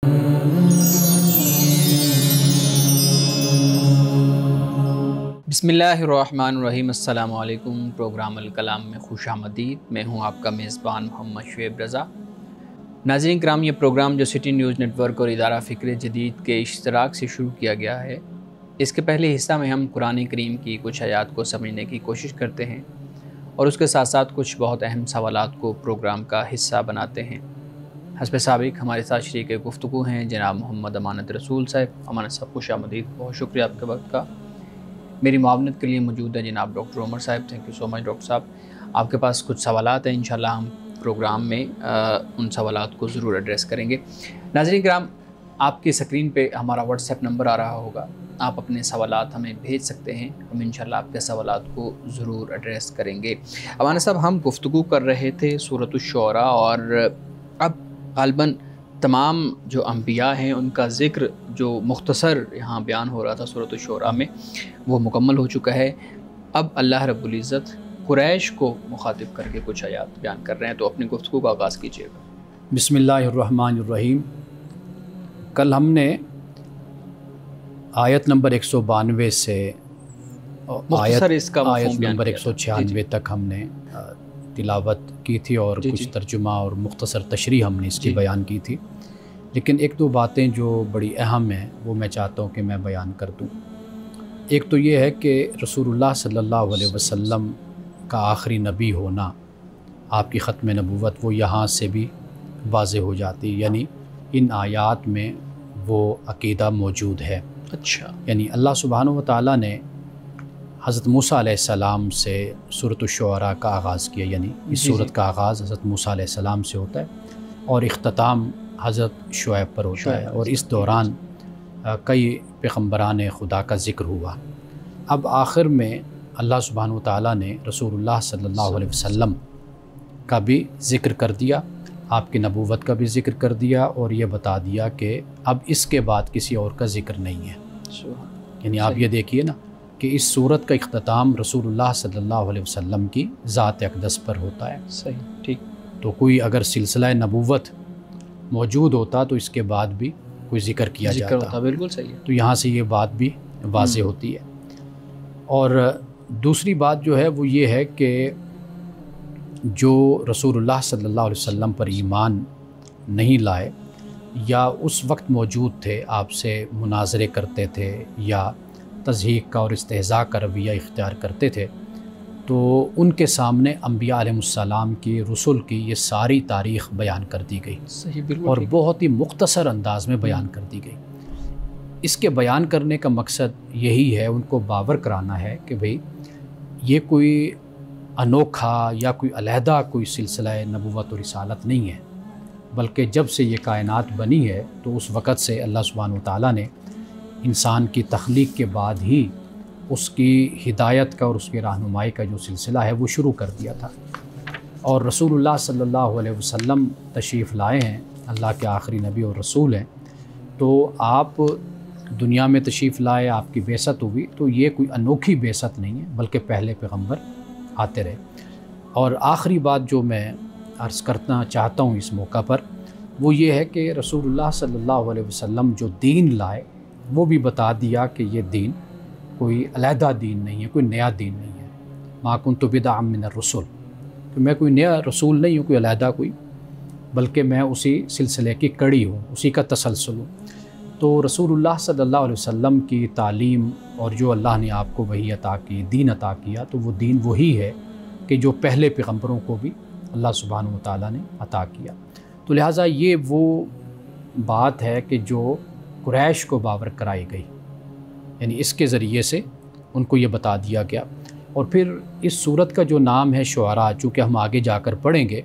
بسم اللہ الرحمن الرحیم۔ السلام علیکم۔ پروگرام الکلام میں خوش آمدید۔ میں ہوں آپ کا میزبان محمد شعیب رضا۔ ناظرین کرام، یہ پروگرام جو سٹی نیوز نیٹ ورک اور ادارہ فکر جدید کے اشتراک سے شروع کیا گیا ہے، اس کے پہلے حصہ میں ہم قرآن کریم کی کچھ آیات کو سمجھنے کی کوشش کرتے ہیں اور اس کے ساتھ ساتھ کچھ بہت اہم سوالات کو پروگرام کا حصہ بناتے ہیں۔ حسب سابق ہمارے ساتھ شریک گفتگو ہیں جناب محمد امانت رسول صاحب۔ امانت صاحب خوش آمدید، بہت شکریہ آپ کے وقت کا۔ میری معاونت کے لیے موجود ہے جناب ڈاکٹر عمر صاحب۔ Thank you so much doctor صاحب۔ آپ کے پاس کچھ سوالات ہیں، انشاءاللہ ہم پروگرام میں ان سوالات کو ضرور ایڈریس کریں گے۔ ناظرین کرام، آپ کی اسکرین پہ ہمارا واٹس ایپ نمبر آ رہا ہوگا، آپ اپنے سوالات ہمیں بھیج سکتے ہیں، ہم انشاءاللہ آپ کے سوالات کو ضرور ایڈریس کریں گے۔ امانت صاحب، ہم گفتگو کر رہے تھے سورۃ الشعراء، اور اب غالباً تمام جو انبیاء ہیں ان کا ذکر جو مختصر یہاں بیان ہو رہا تھا سورۃ الشعراء میں، وہ مکمل ہو چکا ہے۔ اب اللہ رب العزت قریش کو مخاطب کر کے کچھ آیات بیان کر رہے ہیں، تو اپنی گفتگو کا آغاز کیجیے گا۔ بسم اللہ الرحمن الرحیم۔ کل ہم نے آیت نمبر 192 سے آیت نمبر 196 تک ہم نے تلاوت کی تھی، اور کچھ ترجمہ اور مختصر تشریح ہم نے اس کی بیان کی تھی، لیکن ایک دو باتیں جو بڑی اہم ہیں وہ میں چاہتا ہوں کہ میں بیان کر دوں۔ ایک تو یہ ہے کہ رسول اللہ صلی اللہ علیہ وسلم کا آخری نبی ہونا، آپ کی ختم نبوت، وہ یہاں سے بھی واضح ہو جاتی، یعنی ان آیات میں وہ عقیدہ موجود ہے۔ اچھا، یعنی اللہ سبحانہ و تعالیٰ نے حضرت موسیٰ علیہ السلام سے سورۃ الشعراء کا آغاز کیا، یعنی اس سورت کا آغاز حضرت موسیٰ علیہ السلام سے ہوتا ہے اور اختتام حضرت شعیب پر ہوتا ہے، اور اس دوران کئی پیغمبران خدا کا ذکر ہوا۔ اب آخر میں اللہ سبحانہ و تعالیٰ نے رسول اللہ صلی اللہ علیہ وسلم کا بھی ذکر کر دیا، آپ کی نبوت کا بھی ذکر کر دیا، اور یہ بتا دیا کہ اب اس کے بعد کسی اور کا ذکر نہیں ہے۔ یعنی آپ یہ دیکھیے نا کہ اس صورت کا اختتام رسول اللہ صلی اللہ علیہ وسلم کی ذات اقدس پر ہوتا ہے۔ صحیح، ٹھیک۔ تو کوئی اگر سلسلہ نبوت موجود ہوتا تو اس کے بعد بھی کوئی ذکر کیا جاتا، بالکل صحیح ہے۔ تو یہاں سے یہ بات بھی واضح ہوتی ہے۔ اور دوسری بات جو ہے وہ یہ ہے کہ جو رسول اللہ صلی اللہ علیہ وسلم پر ایمان نہیں لائے، یا اس وقت موجود تھے، آپ سے مناظرے کرتے تھے یا تضحیق کا اور استہزاء کا رویہ اختیار کرتے تھے، تو ان کے سامنے انبیاء علیہ السلام کی، رسل کی یہ ساری تاریخ بیان کر دی گئی، صحیح، بالکل، اور بہت ہی مختصر انداز میں بیان کر دی گئی۔ اس کے بیان کرنے کا مقصد یہی ہے، ان کو باور کرانا ہے کہ بھئی یہ کوئی انوکھا یا کوئی علیحدہ کوئی سلسلہ نبوت و رسالت نہیں ہے، بلکہ جب سے یہ کائنات بنی ہے تو اس وقت سے اللہ سبحانہ وتعالیٰ نے انسان کی تخلیق کے بعد ہی اس کی ہدایت کا اور اس کی رہنمائی کا جو سلسلہ ہے وہ شروع کر دیا تھا۔ اور رسول اللہ صلی اللہ علیہ وسلم تشریف لائے ہیں، اللہ کے آخری نبی اور رسول ہیں، تو آپ دنیا میں تشریف لائے، آپ کی بعثت ہوئی، تو یہ کوئی انوکھی بعثت نہیں ہے، بلکہ پہلے پیغمبر آتے رہے۔ اور آخری بات جو میں عرض کرنا چاہتا ہوں اس موقع پر، وہ یہ ہے کہ رسول اللہ صلی اللہ علیہ وسلم جو دین لائے وہ بھی بتا دیا کہ یہ دین کوئی علیحدہ دین نہیں ہے، کوئی نیا دین نہیں ہے۔ ما کنت بدعا من الرسل، کہ میں کوئی نیا رسول نہیں ہوں، کوئی علیحدہ کوئی، بلکہ میں اسی سلسلے کی کڑی ہوں، اسی کا تسلسل ہوں۔ تو رسول اللہ صلی اللہ علیہ وسلم کی تعلیم اور جو اللہ نے آپ کو وحی عطا کی، دین عطا کیا، تو وہ دین وہی ہے کہ جو پہلے پیغمبروں کو بھی اللہ سبحانہ وتعالیٰ نے عطا کیا۔ تو لہٰذا یہ وہ بات ہے کہ جو قریش کو باور کرائی گئی، یعنی اس کے ذریعے سے ان کو یہ بتا دیا گیا۔ اور پھر اس صورت کا جو نام ہے شعراء، چونکہ ہم آگے جا کر پڑھیں گے،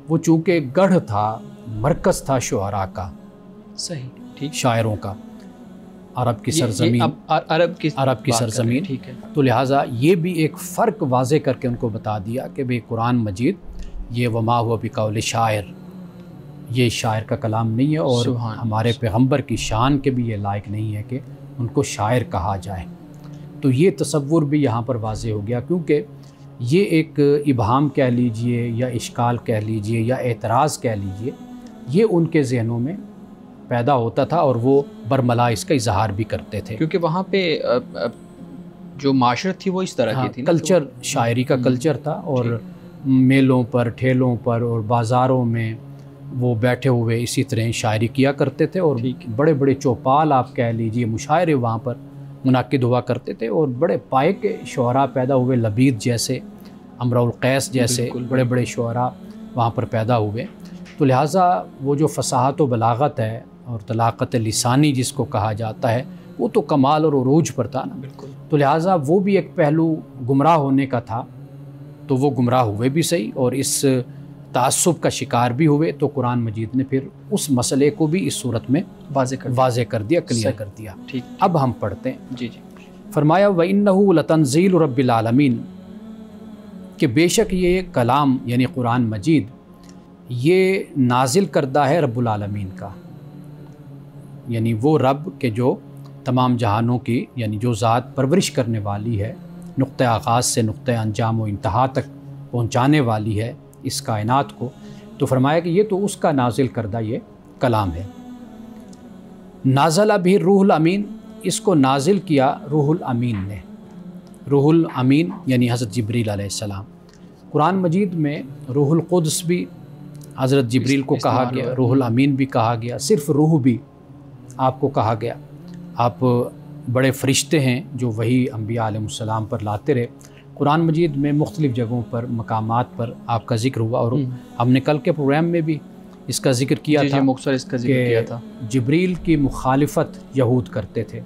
وہ چونکہ گڑھ تھا، مرکز تھا شعراء کا، صحیح، ٹھیک، شاعروں کا، عرب کی سرزمین، عرب کی سرزمین، ٹھیک ہے۔ تو لہٰذا یہ بھی ایک فرق واضح کر کے ان کو بتا دیا کہ بھئی قرآن مجید یہ وما ہوا بقول شاعر، یہ شاعر کا کلام نہیں ہے، اور ہمارے پیغمبر کی شان کے بھی یہ لائق نہیں ہے کہ ان کو شاعر کہا جائے۔ تو یہ تصور بھی یہاں پر واضح ہو گیا، کیونکہ یہ ایک ابہام کہہ لیجئے یا اشکال کہہ لیجئے یا اعتراض کہہ لیجئے، یہ ان کے ذہنوں میں پیدا ہوتا تھا اور وہ برملا اس کا اظہار بھی کرتے تھے، کیونکہ وہاں پہ جو معاشرت تھی وہ اس طرح کی تھی، کلچر شاعری کا کلچر تھا، اور میلوں پر، ٹھیلوں پر اور بازاروں میں وہ بیٹھے ہوئے اسی طرح شاعری کیا کرتے تھے، اور بڑے بڑے چوپال آپ کہہ لیجئے مشاعرے وہاں پر منعقد ہوا کرتے تھے، اور بڑے پائے کے شعراء پیدا ہوئے، لبید جیسے، امرؤ القیس جیسے بڑے بڑے شعراء وہاں پر پیدا ہوئے۔ تو لہٰذا وہ جو فصاحت و بلاغت ہے اور طلاقت لسانی جس کو کہا جاتا ہے، وہ تو کمال اور عروج پر تھا نا، تو لہٰذا وہ بھی ایک پہلو گمراہ ہونے کا تھا، تو وہ گمراہ ہوئے بھی صحیح اور اس تعصب کا شکار بھی ہوئے، تو قرآن مجید نے پھر اس مسئلے کو بھی اس صورت میں واضح کر دیا، کلیئر کر دیا۔ اب ہم پڑھتے ہیں۔ جی فرمایا وَإِنَّهُ لَتَنزِيلُ رَبِّ الْعَالَمِينَ، کہ بے شک یہ کلام یعنی قرآن مجید یہ نازل کردہ ہے رب العالمین کا، یعنی وہ رب کہ جو تمام جہانوں کی، یعنی جو ذات پرورش کرنے والی ہے، نقطہ آغاز سے نقطہ انجام و انتہا تک پہنچانے والی ہے اس کائنات کو، تو فرمایا کہ یہ تو اس کا نازل کردہ یہ کلام ہے۔ نازل بھی روح الامین، اس کو نازل کیا روح الامین نے، روح الامین یعنی حضرت جبریل علیہ السلام۔ قرآن مجید میں روح القدس بھی حضرت جبریل کو کہا گیا، روح الامین بھی کہا گیا، صرف روح بھی آپ کو کہا گیا۔ آپ بڑے فرشتے ہیں جو وہی انبیاء علیہ السلام پر لاتے رہے۔ قرآن مجید میں مختلف جگہوں پر، مقامات پر آپ کا ذکر ہوا، اور ہم نے کل کے پروگرام میں بھی اس کا ذکر کیا تھا، مختصر اس کا ذکر کیا تھا۔ جبریل کی مخالفت یہود کرتے تھے،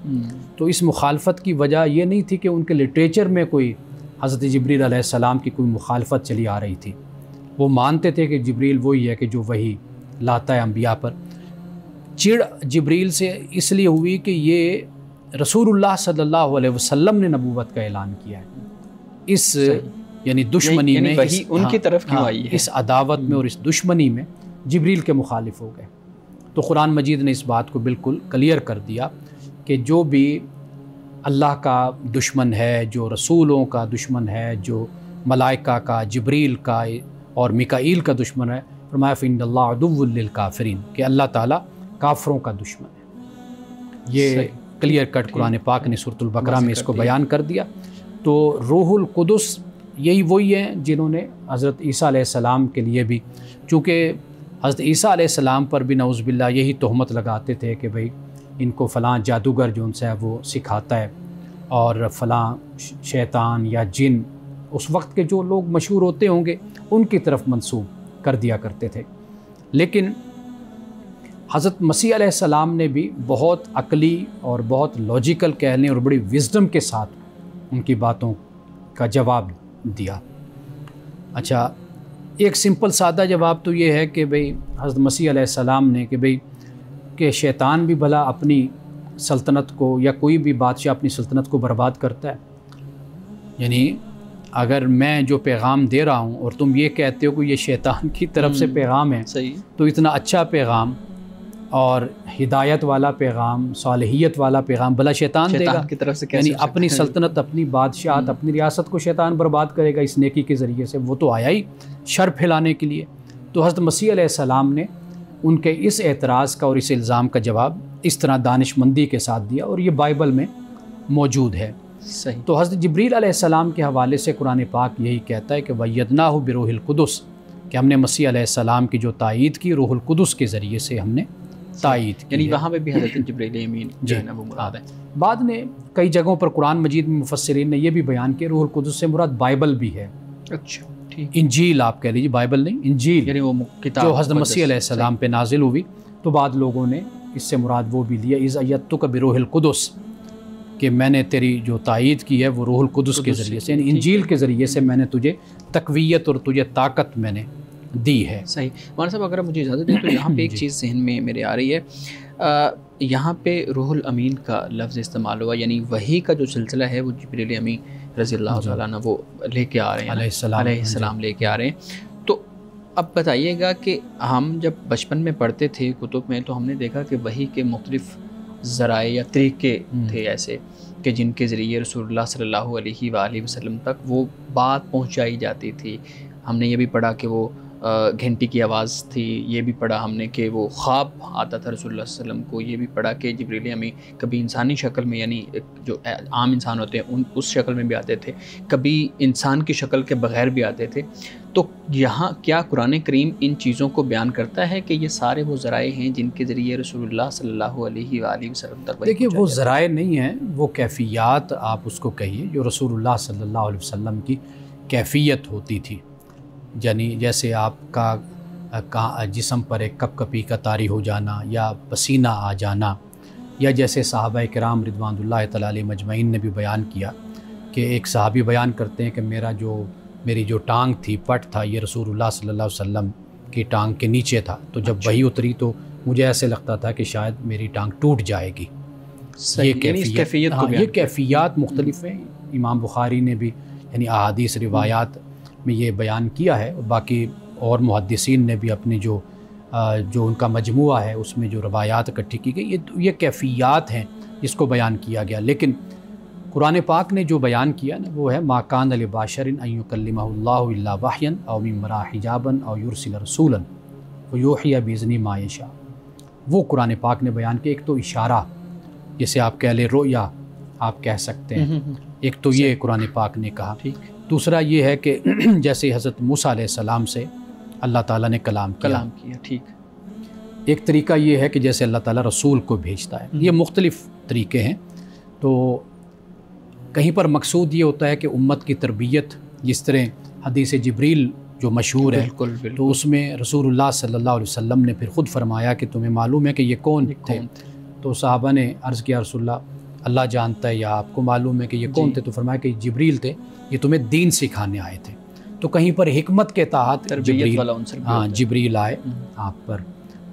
تو اس مخالفت کی وجہ یہ نہیں تھی کہ ان کے لٹریچر میں کوئی حضرت جبریل علیہ السلام کی کوئی مخالفت چلی آ رہی تھی، وہ مانتے تھے کہ جبریل وہی ہے کہ جو وہی لاتا ہے انبیاء پر۔ چڑ جبریل سے اس لیے ہوئی کہ یہ رسول اللہ صلی اللہ علیہ وسلم نے نبوت کا اعلان کیا ہے، اس یعنی دشمنی میں، وہی ان کی طرف کیوں آئی ہے، اس عداوت میں اور اس دشمنی میں جبریل کے مخالف ہو گئے۔ تو قرآن مجید نے اس بات کو بالکل کلیئر کر دیا کہ جو بھی اللہ کا دشمن ہے، جو رسولوں کا دشمن ہے، جو ملائکہ کا، جبریل کا اور میکائیل کا دشمن ہے، فرمایا فإن اللہ عدو للکافرین، کہ اللہ تعالیٰ کافروں کا دشمن ہے۔ یہ کلیئر کٹ قرآن پاک نے سورۃ البقرہ میں اس کو بیان کر دیا۔ تو روح القدس یہی وہی ہیں جنہوں نے حضرت عیسیٰ علیہ السلام کے لیے بھی، چونکہ حضرت عیسیٰ علیہ السلام پر بھی نعوذ باللہ یہی تہمت لگاتے تھے کہ بھئی ان کو فلاں جادوگر جو ان سے ہے وہ سکھاتا ہے، اور فلاں شیطان یا جن اس وقت کے جو لوگ مشہور ہوتے ہوں گے ان کی طرف منسوب کر دیا کرتے تھے۔ لیکن حضرت مسیح علیہ السلام نے بھی بہت عقلی اور بہت لاجیکل کہنے اور بڑی وزڈم کے ساتھ ان کی باتوں کا جواب دیا۔ اچھا، ایک سمپل سادہ جواب تو یہ ہے کہ بھئی حضرت مسیح علیہ السلام نے کہ شیطان بھی بھلا اپنی سلطنت کو، یا کوئی بھی بادشاہ اپنی سلطنت کو برباد کرتا ہے؟ یعنی اگر میں جو پیغام دے رہا ہوں اور تم یہ کہتے ہو کہ یہ شیطان کی طرف سے پیغام ہے، تو اتنا اچھا پیغام اور ہدایت والا پیغام، صالحیت والا پیغام بھلا شیطان دے گا؟ کی طرف سے یعنی اپنی سلطنت، اپنی بادشاہت، اپنی ریاست کو شیطان برباد کرے گا اس نیکی کے ذریعے سے؟ وہ تو آیا ہی شر پھیلانے کے لیے۔ تو حضرت مسیح علیہ السلام نے ان کے اس اعتراض کا اور اس الزام کا جواب اس طرح دانش مندی کے ساتھ دیا، اور یہ بائبل میں موجود ہے۔ صحیح۔ تو حضرت جبریل علیہ السلام کے حوالے سے قرآن پاک یہی کہتا ہے کہ وَأَيَّدْنَاهُ بِرُوحِ الْقُدُسِ، کہ ہم نے مسیح علیہ السلام کی جو تائید کی روح القدس کے ذریعے سے ہم نے تائید کی، یعنی وہاں پہ بھی حضرت جبریل امین جو ہے نا وہ مراد ہے۔ بعد نے کئی جگہوں پر قرآن مجید میں مفسرین نے یہ بھی بیان کیا روح القدس سے مراد بائبل بھی ہے۔ اچھا، ٹھیک۔ انجیل آپ کہہ لیجیے، بائبل نہیں، انجیل، یعنی وہ کتاب جو حضرت مسیح علیہ السلام پہ نازل ہوئی۔ تو بعد لوگوں نے اس سے مراد وہ بھی لیا اذ ایدتک بروح القدس، کہ میں نے تیری جو تائید کی ہے وہ روح القدس کے ذریعے سے، یعنی انجیل کے ذریعے سے میں نے تجھے تقویت اور تجھے طاقت میں نے دی ہے۔ صحیح۔ مولانا صاحب اگر مجھے اجازت دیں تو یہاں پہ ایک چیز ذہن میں میرے آ رہی ہے، یہاں پہ روح الامین کا لفظ استعمال ہوا، یعنی وحی کا جو سلسلہ ہے وہ جبریل امین رضی اللہ تعالیٰ عنہ وہ لے کے آ رہے ہیں، علیہ السلام لے کے آ رہے ہیں۔ تو اب بتائیے گا کہ ہم جب بچپن میں پڑھتے تھے کتب میں، تو ہم نے دیکھا کہ وحی کے مختلف ذرائع یا طریقے تھے ایسے کہ جن کے ذریعے رسول اللہ صلی اللہ علیہ وآلہ وسلم تک وہ بات پہنچائی جاتی تھی۔ ہم نے یہ بھی پڑھا کہ وہ گھنٹی کی آواز تھی، یہ بھی پڑھا ہم نے کہ وہ خواب آتا تھا رسول اللہ صلی اللہ علیہ وسلم کو، یہ بھی پڑھا کہ جبریل امی کبھی انسانی شکل میں، یعنی جو عام انسان ہوتے ہیں اس شکل میں بھی آتے تھے، کبھی انسان کی شکل کے بغیر بھی آتے تھے. تو یہاں کیا قرآن کریم ان چیزوں کو بیان کرتا ہے کہ یہ سارے وہ ذرائع ہیں جن کے ذریعے رسول اللہ صلی اللہ علیہ وآلہ وسلم تک؟ دیکھیے وہ ذرائع نہیں ہیں، وہ کیفیات آپ اس کو کہیے جو رسول اللہ صلی اللہ علیہ وسلم کی کیفیت ہوتی تھی. یعنی جیسے آپ کا جسم پر ایک کپ کپی کا طاری ہو جانا یا پسینہ آ جانا، یا جیسے صحابہ کرام رضوان اللہ تعالیٰ علیہ مجمعین نے بھی بیان کیا کہ ایک صحابی بیان کرتے ہیں کہ میری جو ٹانگ تھی، پٹ تھا، یہ رسول اللہ صلی اللہ علیہ وسلم کی ٹانگ کے نیچے تھا، تو جب وہی اتری تو مجھے ایسے لگتا تھا کہ شاید میری ٹانگ ٹوٹ جائے گی. یہ کیفیات مختلف ہیں. امام بخاری نے بھی یعنی احادیث روایات میں یہ بیان کیا ہے، اور باقی اور محدثین نے بھی اپنی جو ان کا مجموعہ ہے اس میں جو روایات اکٹھی کی گئی، یہ کیفیات ہیں جس کو بیان کیا گیا. لیکن قرآن پاک نے جو بیان کیا نا وہ ہے ما کان لبشر ان یکلمہ اللہ الا وحیا او من وراء حجاب او یرسل رسولا ویوحی باذنہ ما یشاء. وہ قرآن پاک نے بیان کیا. ایک تو اشارہ، جیسے آپ کہہ لیں رؤیا آپ کہہ سکتے ہیں، ایک تو یہ قرآن پاک نے کہا. دوسرا یہ ہے کہ جیسے حضرت موسیٰ علیہ السلام سے اللہ تعالیٰ نے کلام کیا. ٹھیک. ایک طریقہ یہ ہے کہ جیسے اللہ تعالیٰ رسول کو بھیجتا ہے. یہ مختلف طریقے ہیں. تو کہیں پر مقصود یہ ہوتا ہے کہ امت کی تربیت، جس طرح حدیث جبریل جو مشہور ہے، تو اس میں رسول اللہ صلی اللہ علیہ وسلم نے پھر خود فرمایا کہ تمہیں معلوم ہے کہ یہ کون تھے؟ تو صحابہ نے عرض کیا رسول اللہ جانتا ہے یا آپ کو معلوم ہے کہ یہ کون تھے؟ تو فرمایا کہ جبریل تھے، یہ تمہیں دین سکھانے آئے تھے. تو کہیں پر حکمت کے تحت جبریل آئے، آپ پر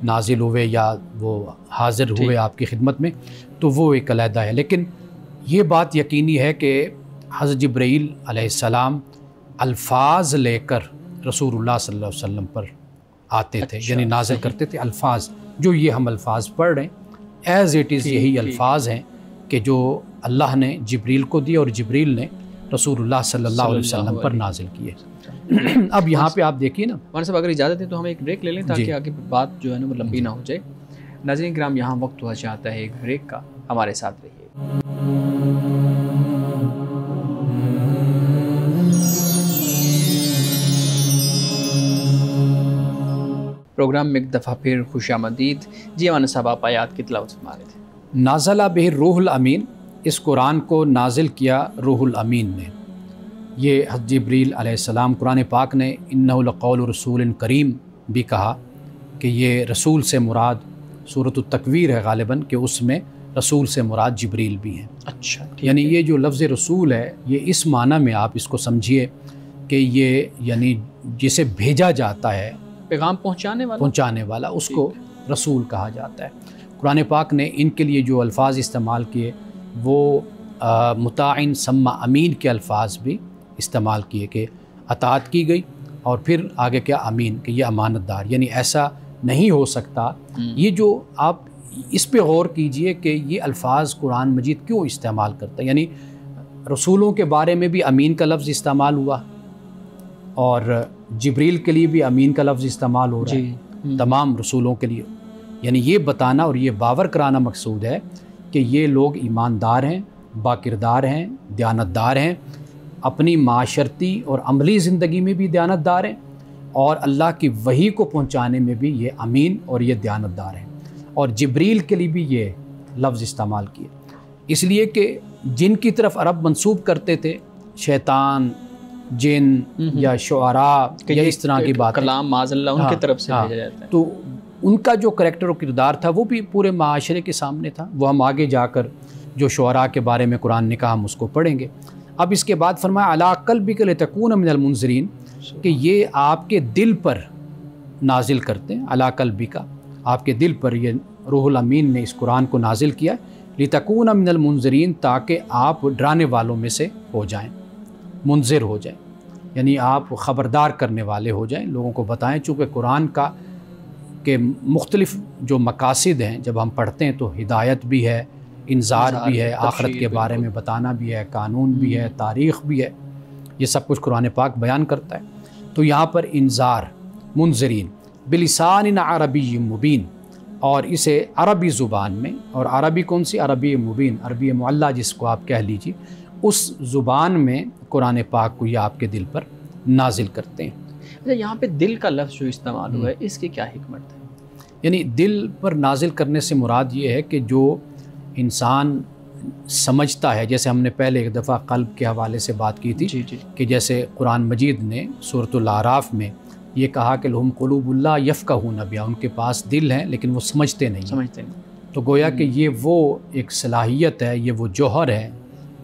نازل ہوئے یا وہ حاضر ہوئے آپ کی خدمت میں، تو وہ ایک علیحدہ ہے. لیکن یہ بات یقینی ہے کہ حضرت جبرائیل علیہ السلام الفاظ لے کر رسول اللہ صلی اللہ علیہ وسلم پر آتے تھے، یعنی نازل کرتے تھے الفاظ جو یہ ہم الفاظ پڑھ رہے ہیں، ایز اٹ از یہی الفاظ ہیں کہ جو اللہ نے جبریل کو دی اور جبریل نے رسول اللہ صلی اللہ علیہ وسلم پر نازل کیے. اب یہاں پہ آپ دیکھیے نا، مولانا صاحب اگر اجازت ہے تو ہم ایک بریک لے لیں تاکہ آگے بات جو ہے نا وہ لمبی نہ ہو جائے. ناظرین کرام، یہاں وقت ہوا چاہتا ہے ایک بریک کا، ہمارے ساتھ رہیے. پروگرام میں ایک دفعہ پھر خوش آمدید. جی مولانا صاحب، آپ آیات کی تلاوت فرما رہے تھے. نازل بہ روح الامین، اس قرآن کو نازل کیا روح الامین نے. یہ حضرت جبریل علیہ السلام، قرآن پاک نے انہ لقول رسول کریم بھی کہا کہ یہ رسول سے مراد سورۃ التکویر ہے غالباً، کہ اس میں رسول سے مراد جبریل بھی ہیں. اچھا، یعنی یہ جو لفظ رسول ہے یہ اس معنی میں آپ اس کو سمجھیے کہ یہ یعنی جسے بھیجا جاتا ہے، پیغام پہنچانے والا، اس کو رسول کہا جاتا ہے. قرآن پاک نے ان کے لیے جو الفاظ استعمال کیے وہ مطاعن ثم امین کے الفاظ بھی استعمال کیے کہ اطاعت کی گئی اور پھر آگے کیا امین، کہ یہ امانت دار. یعنی ایسا نہیں ہو سکتا. یہ جو آپ اس پہ غور کیجئے کہ یہ الفاظ قرآن مجید کیوں استعمال کرتا ہے. یعنی رسولوں کے بارے میں بھی امین کا لفظ استعمال ہوا اور جبریل کے لیے بھی امین کا لفظ استعمال ہو رہا ہے تمام رسولوں کے لیے. یعنی یہ بتانا اور یہ باور کرانا مقصود ہے کہ یہ لوگ ایماندار ہیں، باکردار ہیں، دیانتدار ہیں، اپنی معاشرتی اور عملی زندگی میں بھی دیانتدار ہیں، اور اللہ کی وحی کو پہنچانے میں بھی یہ امین اور یہ دیانتدار ہیں. اور جبریل کے لیے بھی یہ لفظ استعمال کیے اس لیے کہ جن کی طرف عرب منسوب کرتے تھے، شیطان، جن یا شعراء یا اس طرح کی بات، کلام معاذ اللہ ان کی طرف سے بھیجا جاتا ہے، تو ان کا جو کریکٹر و کردار تھا وہ بھی پورے معاشرے کے سامنے تھا. وہ ہم آگے جا کر جو شعراء کے بارے میں قرآن نے کہا ہم اس کو پڑھیں گے. اب اس کے بعد فرمایا علی قلبک لتکون من المنذرین، کہ یہ آپ کے دل پر نازل کرتے ہیں. علی قلبک، آپ کے دل پر یہ روح الامین نے اس قرآن کو نازل کیا لتکون من المنذرین، تاکہ آپ ڈرانے والوں میں سے ہو جائیں، منذر ہو جائیں، یعنی آپ خبردار کرنے والے ہو جائیں، لوگوں کو بتائیں. چونکہ قرآن کا کہ مختلف جو مقاصد ہیں جب ہم پڑھتے ہیں تو ہدایت بھی ہے، انذار بھی ہے، آخرت کے بارے میں بتانا بھی ہے، قانون بھی ہے، تاریخ بھی ہے، یہ سب کچھ قرآن پاک بیان کرتا ہے. تو یہاں پر انذار منذرین بلسان عربی مبین، اور اسے عربی زبان میں، اور عربی کون سی؟ عربی مبین، عربی معلیٰ جس کو آپ کہہ لیجیے، اس زبان میں قرآن پاک کو یہ آپ کے دل پر نازل کرتے ہیں۔ اچھا، یہاں پہ دل کا لفظ جو استعمال ہوا ہے اس کی کیا حکمت ہے؟ یعنی دل پر نازل کرنے سے مراد یہ ہے کہ جو انسان سمجھتا ہے، جیسے ہم نے پہلے ایک دفعہ قلب کے حوالے سے بات کی تھی، کہ جیسے قرآن مجید نے سورۃ الاعراف میں یہ کہا کہ لہم قلوب لا یفقہون بہا، ان کے پاس دل ہیں لیکن وہ سمجھتے نہیں۔ تو گویا کہ یہ وہ ایک صلاحیت ہے، یہ وہ جوہر ہے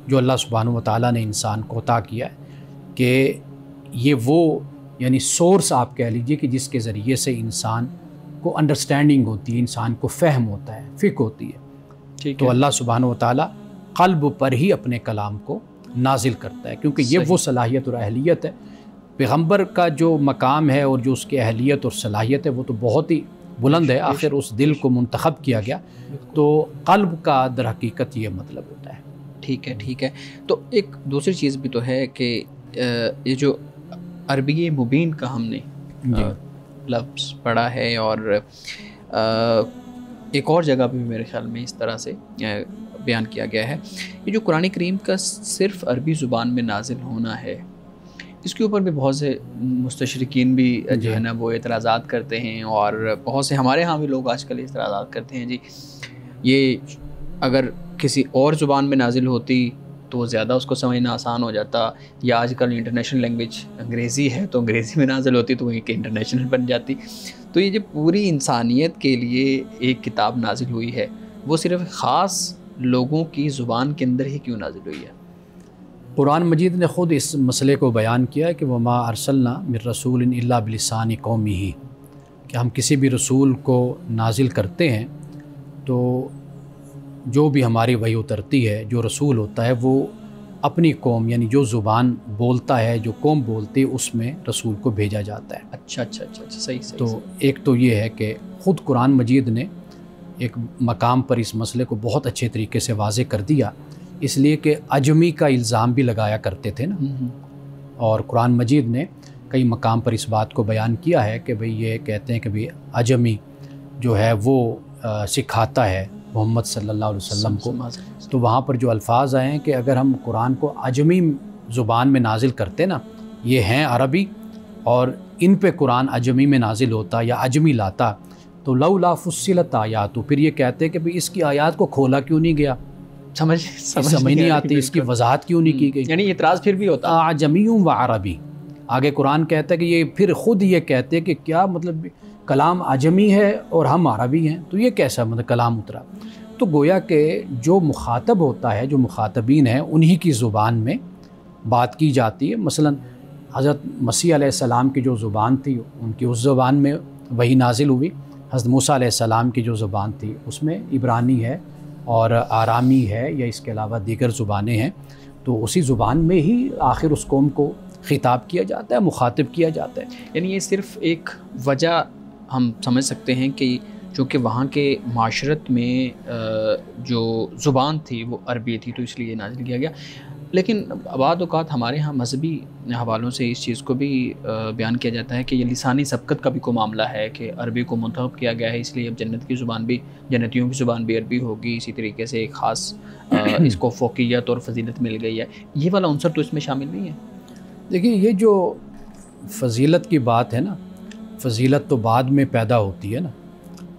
جو اللہ سبحانہ و تعالیٰ نے انسان کو عطا کیا ہے، کہ یہ وہ یعنی سورس آپ کہہ لیجئے کہ جس کے ذریعے سے انسان کو انڈرسٹینڈنگ ہوتی ہے، انسان کو فہم ہوتا ہے، فکر ہوتی ہے۔ تو اللہ سبحانہ و تعالیٰ قلب پر ہی اپنے کلام کو نازل کرتا ہے، کیونکہ یہ وہ صلاحیت اور اہلیت ہے۔ پیغمبر کا جو مقام ہے اور جو اس کی اہلیت اور صلاحیت ہے وہ تو بہت ہی بلند ہے، آخر اس دل کو منتخب کیا گیا، تو قلب کا در حقیقت یہ مطلب ہوتا ہے۔ ٹھیک ہے۔ تو ایک دوسری چیز بھی تو ہے کہ یہ جو عربی مبین کا ہم نے لفظ پڑھا ہے، اور ایک اور جگہ بھی میرے خیال میں اس طرح سے بیان کیا گیا ہے، یہ جو قرآن کریم کا صرف عربی زبان میں نازل ہونا ہے، اس کے اوپر بھی بہت سے مستشرقین بھی جو ہے نا وہ اعتراضات کرتے ہیں، اور بہت سے ہمارے ہاں بھی لوگ آج کل اعتراضات کرتے ہیں، جی یہ اگر کسی اور زبان میں نازل ہوتی تو وہ زیادہ اس کو سمجھنا آسان ہو جاتا، یا آج کل انٹرنیشنل لینگویج انگریزی ہے تو انگریزی میں نازل ہوتی تو وہ ایک انٹرنیشنل بن جاتی۔ تو یہ جو پوری انسانیت کے لیے ایک کتاب نازل ہوئی ہے، وہ صرف خاص لوگوں کی زبان کے اندر ہی کیوں نازل ہوئی ہے؟ قرآن مجید نے خود اس مسئلے کو بیان کیا ہے کہ وما ارسلنا من رسول الا بلسان قومہ، کہ ہم کسی بھی رسول کو نازل کرتے ہیں تو جو بھی ہماری وحی اترتی ہے، جو رسول ہوتا ہے وہ اپنی قوم یعنی جو زبان بولتا ہے، جو قوم بولتی ہے، اس میں رسول کو بھیجا جاتا ہے۔ اچھا صحیح۔ تو ایک تو یہ ہے کہ خود قرآن مجید نے ایک مقام پر اس مسئلے کو بہت اچھے طریقے سے واضح کر دیا، اس لیے کہ عجمی کا الزام بھی لگایا کرتے تھے نا، اور قرآن مجید نے کئی مقام پر اس بات کو بیان کیا ہے کہ بھئی یہ کہتے ہیں کہ بھئی عجمی جو ہے وہ سکھاتا ہے محمد صلی اللہ علیہ وسلم کو، تو وہاں پر جو الفاظ آئے ہیں کہ اگر ہم قرآن کو عجمی زبان میں نازل کرتے نا، یہ ہیں عربی، اور ان پہ قرآن عجمی میں نازل ہوتا یا عجمی لاتا تو لولا فصلت آیات، پھر یہ کہتے کہ بھئی اس کی آیات کو کھولا کیوں نہیں گیا، سمجھ نہیں آتی، اس کی وضاحت کیوں نہیں کی گئی، یعنی اعتراض پھر بھی ہوتا اعجمی و عربی۔ آگے قرآن کہتا ہے کہ یہ پھر خود یہ کہتے کہ کیا مطلب کلام عجمی ہے اور ہم عربی ہیں، تو یہ کیسا مطلب کلام اترا؟ تو گویا کہ جو مخاطب ہوتا ہے، جو مخاطبین ہیں، انہی کی زبان میں بات کی جاتی ہے۔ مثلا حضرت مسیح علیہ السلام کی جو زبان تھی ان کی اس زبان میں وہی نازل ہوئی، حضرت موسیٰ علیہ السلام کی جو زبان تھی اس میں عبرانی ہے اور آرامی ہے، یا اس کے علاوہ دیگر زبانیں ہیں، تو اسی زبان میں ہی آخر اس قوم کو خطاب کیا جاتا ہے، مخاطب کیا جاتا ہے۔ یعنی یہ صرف ایک وجہ ہم سمجھ سکتے ہیں کہ چونکہ وہاں کے معاشرت میں جو زبان تھی وہ عربی تھی تو اس لیے نازل کیا گیا، لیکن بعض اوقات ہمارے ہاں مذہبی حوالوں سے اس چیز کو بھی بیان کیا جاتا ہے کہ یہ لسانی سبقت کا بھی کوئی معاملہ ہے کہ عربی کو منتخب کیا گیا ہے، اس لیے اب جنت کی زبان بھی، جنتیوں کی زبان بھی عربی ہوگی، اسی طریقے سے ایک خاص اس کو فوقیت اور فضیلت مل گئی ہے، یہ والا عنصر تو اس میں شامل نہیں ہے؟ دیکھیے یہ جو فضیلت کی بات ہے نا، فضیلت تو بعد میں پیدا ہوتی ہے نا،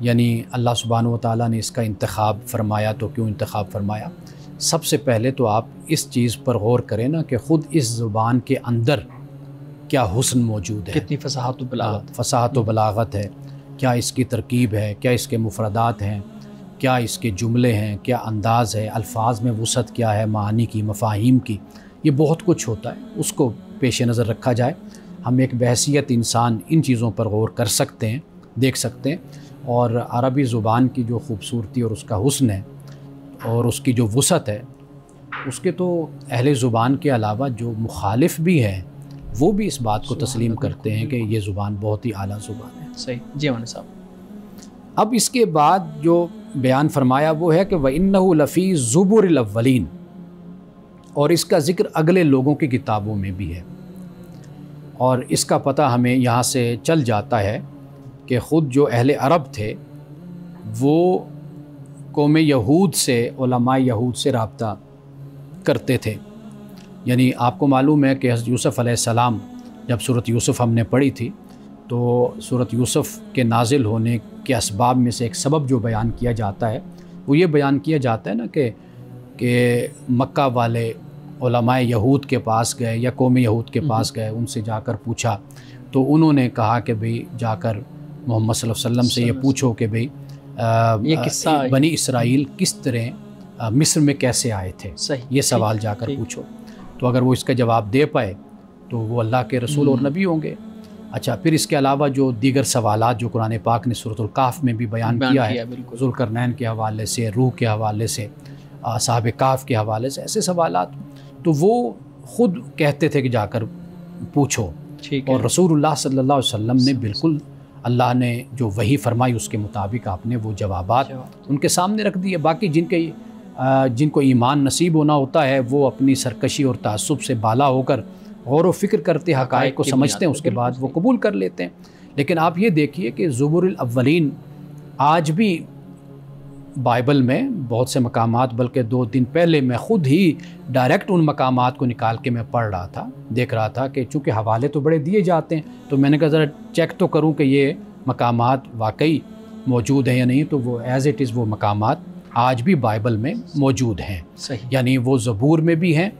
یعنی اللہ سبحانہ و تعالیٰ نے اس کا انتخاب فرمایا تو کیوں انتخاب فرمایا؟ سب سے پہلے تو آپ اس چیز پر غور کریں نا کہ خود اس زبان کے اندر کیا حسن موجود ہے، کتنی فصاحت و بلاغت ہے، کیا اس کی ترکیب ہے، کیا اس کے مفردات ہیں، کیا اس کے جملے ہیں، کیا انداز ہے، الفاظ میں وسعت کیا ہے، معانی کی، مفاہیم کی، یہ بہت کچھ ہوتا ہے، اس کو پیش نظر رکھا جائے۔ ہم ایک بحیثیت انسان ان چیزوں پر غور کر سکتے ہیں، دیکھ سکتے ہیں، اور عربی زبان کی جو خوبصورتی اور اس کا حسن ہے اور اس کی جو وسعت ہے، اس کے تو اہل زبان کے علاوہ جو مخالف بھی ہیں وہ بھی اس بات کو تسلیم کرتے ہیں کہ یہ زبان بہت ہی اعلیٰ زبان ہے۔ صحیح جی مولانا صاحب۔ اب اس کے بعد جو بیان فرمایا وہ ہے کہ وَإِنَّهُ لَفِي زُبُرِ الْأَوَّلِينَ، اور اس کا ذکر اگلے لوگوں کی کتابوں میں بھی ہے۔ اور اس کا پتہ ہمیں یہاں سے چل جاتا ہے کہ خود جو اہل عرب تھے وہ قوم یہود سے، علماء یہود سے رابطہ کرتے تھے. یعنی آپ کو معلوم ہے کہ حضرت یوسف علیہ السلام، جب سورۃ یوسف ہم نے پڑھی تھی تو سورۃ یوسف کے نازل ہونے کے اسباب میں سے ایک سبب جو بیان کیا جاتا ہے وہ یہ بیان کیا جاتا ہے نا کہ مکہ والے علماء یہود کے پاس گئے یا قوم یہود کے پاس گئے، ان سے جا کر پوچھا تو انہوں نے کہا کہ بھئی جا کر محمد صلی اللہ علیہ وسلم سے یہ پوچھو کہ بھئی یہ قصہ بنی اسرائیل کس طرح مصر میں کیسے آئے تھے، یہ سوال جا کر پوچھو. تو اگر وہ اس کا جواب دے پائے تو وہ اللہ کے رسول اور نبی ہوں گے. اچھا، پھر اس کے علاوہ جو دیگر سوالات جو قرآن پاک نے سورۃ الکہف میں بھی بیان کیا ہے، ذوالقرنین کے حوالے سے، روح کے حوالے سے، اصحاب کہف کے حوالے سے، ایسے سوالات تو وہ خود کہتے تھے کہ جا کر پوچھو. اور رسول اللہ صلی اللہ علیہ وسلم نے بالکل اللہ نے جو وحی فرمائی اس کے مطابق آپ نے وہ جوابات ان کے سامنے رکھ دیے. باقی جن کو ایمان نصیب ہونا ہوتا ہے وہ اپنی سرکشی اور تعصب سے بالا ہو کر غور و فکر کرتے، حقائق کو سمجھتے ہیں، اس کے بعد وہ قبول کر لیتے ہیں. لیکن آپ یہ دیکھیے کہ زبور الاولین آج بھی بائبل میں بہت سے مقامات، بلکہ 2 دن پہلے میں خود ہی ڈائریکٹ ان مقامات کو نکال کے میں پڑھ رہا تھا، دیکھ رہا تھا کہ چونکہ حوالے تو بڑے دیے جاتے ہیں تو میں نے کہا ذرا چیک تو کروں کہ یہ مقامات واقعی موجود ہیں یا نہیں. تو وہ ایز اٹ از وہ مقامات آج بھی بائبل میں موجود ہیں. یعنی وہ زبور میں بھی ہیں.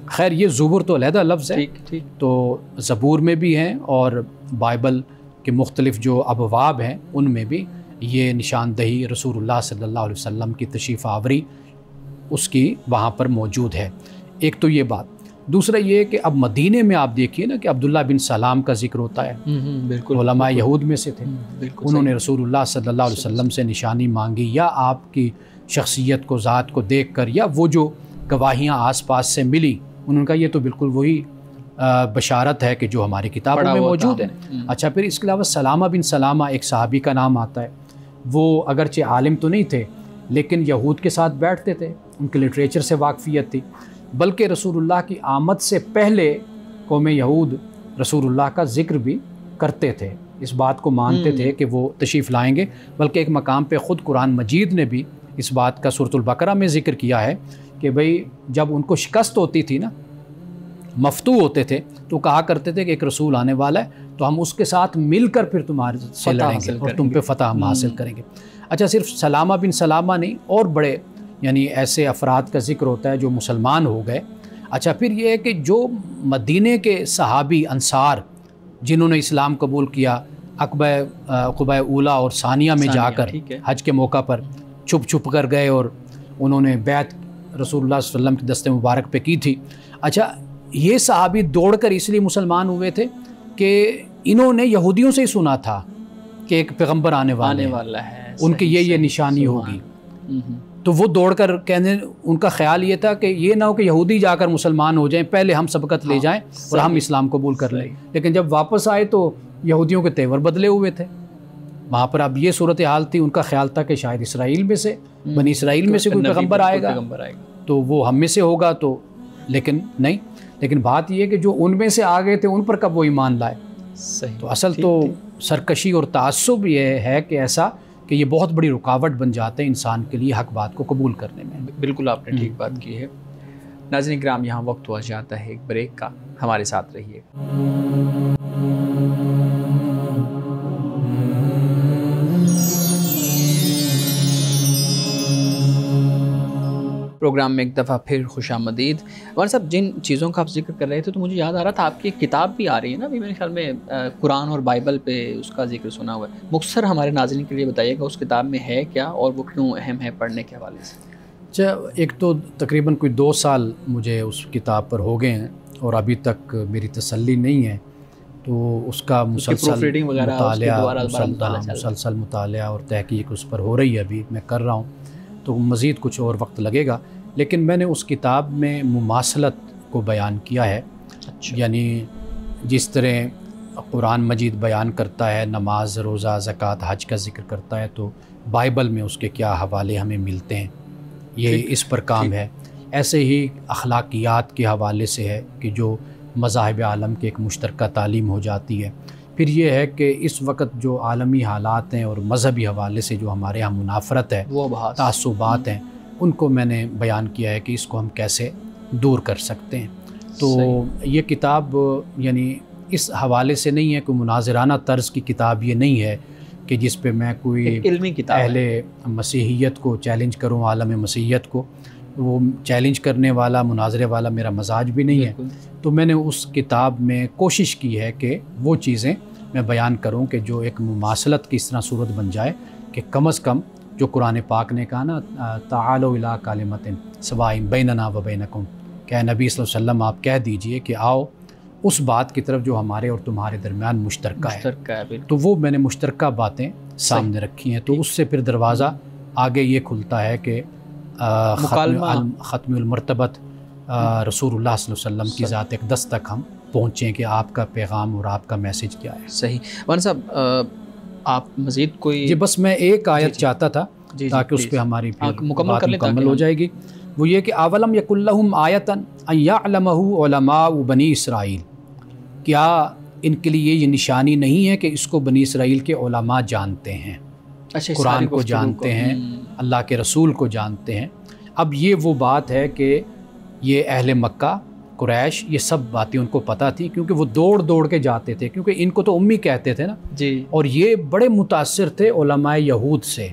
خیر یہ زبور تو علیحدہ لفظ ہے، تو زبور میں بھی ہیں اور بائبل کے مختلف جو ابواب ہیں ان میں بھی یہ نشاندہی رسول اللہ صلی اللہ علیہ وسلم کی تشریف آوری اس کی وہاں پر موجود ہے. ایک تو یہ بات. دوسرا یہ کہ اب مدینے میں آپ دیکھیے نا کہ عبداللہ بن سلام کا ذکر ہوتا ہے، بالکل علماء یہود میں سے تھے. انہوں نے رسول اللہ صلی اللہ علیہ وسلم سے نشانی مانگی، یا آپ کی شخصیت کو، ذات کو دیکھ کر، یا وہ جو گواہیاں آس پاس سے ملی انہوں نے کہا یہ تو بالکل وہی بشارت ہے کہ جو ہماری کتابوں میں موجود ہے. اچھا، پھر اس کے علاوہ سلامہ بن سلامہ ایک صحابی کا نام آتا ہے. وہ اگرچہ عالم تو نہیں تھے لیکن یہود کے ساتھ بیٹھتے تھے، ان کے لٹریچر سے واقفیت تھی. بلکہ رسول اللہ کی آمد سے پہلے قوم یہود رسول اللہ کا ذکر بھی کرتے تھے، اس بات کو مانتے تھے کہ وہ تشریف لائیں گے. بلکہ ایک مقام پہ خود قرآن مجید نے بھی اس بات کا سورۃ البقرہ میں ذکر کیا ہے کہ بھئی جب ان کو شکست ہوتی تھی نا، مفتو ہوتے تھے، تو کہا کرتے تھے کہ ایک رسول آنے والا ہے تو ہم اس کے ساتھ مل کر پھر تمہارے سے لڑیں گے اور تم پہ فتح ہم حاصل کریں گے. اچھا، صرف سلامہ بن سلامہ نہیں، اور بڑے یعنی ایسے افراد کا ذکر ہوتا ہے جو مسلمان ہو گئے. اچھا، پھر یہ ہے کہ جو مدینے کے صحابی انصار جنہوں نے اسلام قبول کیا، عقبہ اولا اور ثانیہ میں جا کر حج کے موقع پر چھپ کر گئے اور انہوں نے بیعت رسول اللہ صلی اللہ علیہ وسلم کی دست مبارک پہ کی تھی. اچھا، یہ صحابی دوڑ کر اس لیے مسلمان ہوئے تھے کہ انہوں نے یہودیوں سے ہی سنا تھا کہ ایک پیغمبر آنے والا ہے، ان کی یہ نشانی ہوگی. تو وہ دوڑ کر کہنے، ان کا خیال یہ تھا کہ یہ نہ ہو کہ یہودی جا کر مسلمان ہو جائیں، پہلے ہم سبقت لے جائیں اور ہم اسلام قبول کر لیں. لیکن جب واپس آئے تو یہودیوں کے تیور بدلے ہوئے تھے وہاں پر. اب یہ صورتحال تھی، ان کا خیال تھا کہ شاید اسرائیل میں سے، بنی اسرائیل میں سے کوئی پیغمبر آئے گا تو وہ ہم میں سے ہوگا، تو لیکن نہیں. لیکن بات یہ ہے کہ جو ان میں سے آ گئے تھے ان پر کب وہ ایمان لائے. تو اصل تو سرکشی اور تعصب یہ ہے کہ ایسا کہ یہ بہت بڑی رکاوٹ بن جاتے ہیں انسان کے لیے حق بات کو قبول کرنے میں. بالکل آپ نے ٹھیک بات کی ہے. ناظرین کرام، یہاں وقت ہوا جاتا ہے ایک بریک کا، ہمارے ساتھ رہیے. پروگرام میں ایک دفعہ پھر خوش آمدید. ہمارے صاحب، جن چیزوں کا آپ ذکر کر رہے تھے تو مجھے یاد آ رہا تھا آپ کی ایک کتاب بھی آ رہی ہے نا ابھی، میرے خیال میں قرآن اور بائبل پہ اس کا ذکر سنا ہوا ہے. مختصر ہمارے ناظرین کے لیے بتائیے گا اس کتاب میں ہے کیا اور وہ کیوں اہم ہے پڑھنے کے حوالے سے. اچھا، ایک تو تقریباً کوئی 2 سال مجھے اس کتاب پر ہو گئے ہیں اور ابھی تک میری تسلی نہیں ہے. تو اس کا مسلسل مطالعہ اور تحقیق اس پر ہو رہی ہے، ابھی میں کر رہا ہوں، تو مزید کچھ اور وقت لگے گا. لیکن میں نے اس کتاب میں مماثلت کو بیان کیا ہے. یعنی جس طرح قرآن مجید بیان کرتا ہے نماز، روزہ، زکوٰۃ، حج کا ذکر کرتا ہے، تو بائبل میں اس کے کیا حوالے ہمیں ملتے ہیں، یہ اس پر کام ہے. ایسے ہی اخلاقیات کے حوالے سے ہے کہ جو مذاہب عالم کی ایک مشترکہ تعلیم ہو جاتی ہے۔ پھر یہ ہے کہ اس وقت جو عالمی حالات ہیں اور مذہبی حوالے سے جو ہمارے ہاں منافرت ہے، وہ تعصبات ہیں، ان کو میں نے بیان کیا ہے کہ اس کو ہم کیسے دور کر سکتے ہیں۔ تو یہ کتاب یعنی اس حوالے سے نہیں ہے، کوئی مناظرانہ طرز کی کتاب یہ نہیں ہے کہ جس پہ میں کوئی علمی کتاب اہل مسیحیت کو چیلنج کروں، عالم مسیحیت کو۔ وہ چیلنج کرنے والا، مناظرے والا میرا مزاج بھی نہیں ہے۔ تو میں نے اس کتاب میں کوشش کی ہے کہ وہ چیزیں میں بیان کروں کہ جو ایک مماثلت کی اس طرح صورت بن جائے کہ کم از کم جو قرآن پاک نے کہا نا، تعالوا الی کلمۃ سواء بیننا و بینکم، کہ نبی صلی اللہ علیہ وسلم آپ کہہ دیجئے کہ آؤ اس بات کی طرف جو ہمارے اور تمہارے درمیان مشترکہ ہے۔ تو وہ میں نے مشترکہ باتیں سامنے رکھی ہیں، تو اس سے پھر دروازہ آگے یہ کھلتا ہے کہ ختم المرتبت رسول اللہ صلی اللہ علیہ وسلم کی ذات اقدس تک ہم پہنچیں کہ آپ کا پیغام اور آپ کا میسج کیا ہے۔ صحیح۔ مولانا صاحب آپ مزید کوئی؟ جی بس میں ایک آیت چاہتا تھا تاکہ اس پہ ہماری مکمل ہو جائے گی۔ وہ یہ کہ اولم یکن لہم آیۃ ان یعلمہ علماء بنی اسرائیل، کیا ان کے لیے یہ نشانی نہیں ہے کہ اس کو بنی اسرائیل کے علماء جانتے ہیں، قرآن کو جانتے ہیں، اللہ کے رسول کو جانتے ہیں۔ اب یہ وہ بات ہے کہ یہ اہل مکہ قریش یہ سب باتیں ان کو پتہ تھی، کیونکہ وہ دوڑ دوڑ کے جاتے تھے، کیونکہ ان کو تو امی کہتے تھے نا جی، اور یہ بڑے متاثر تھے علماء یہود سے،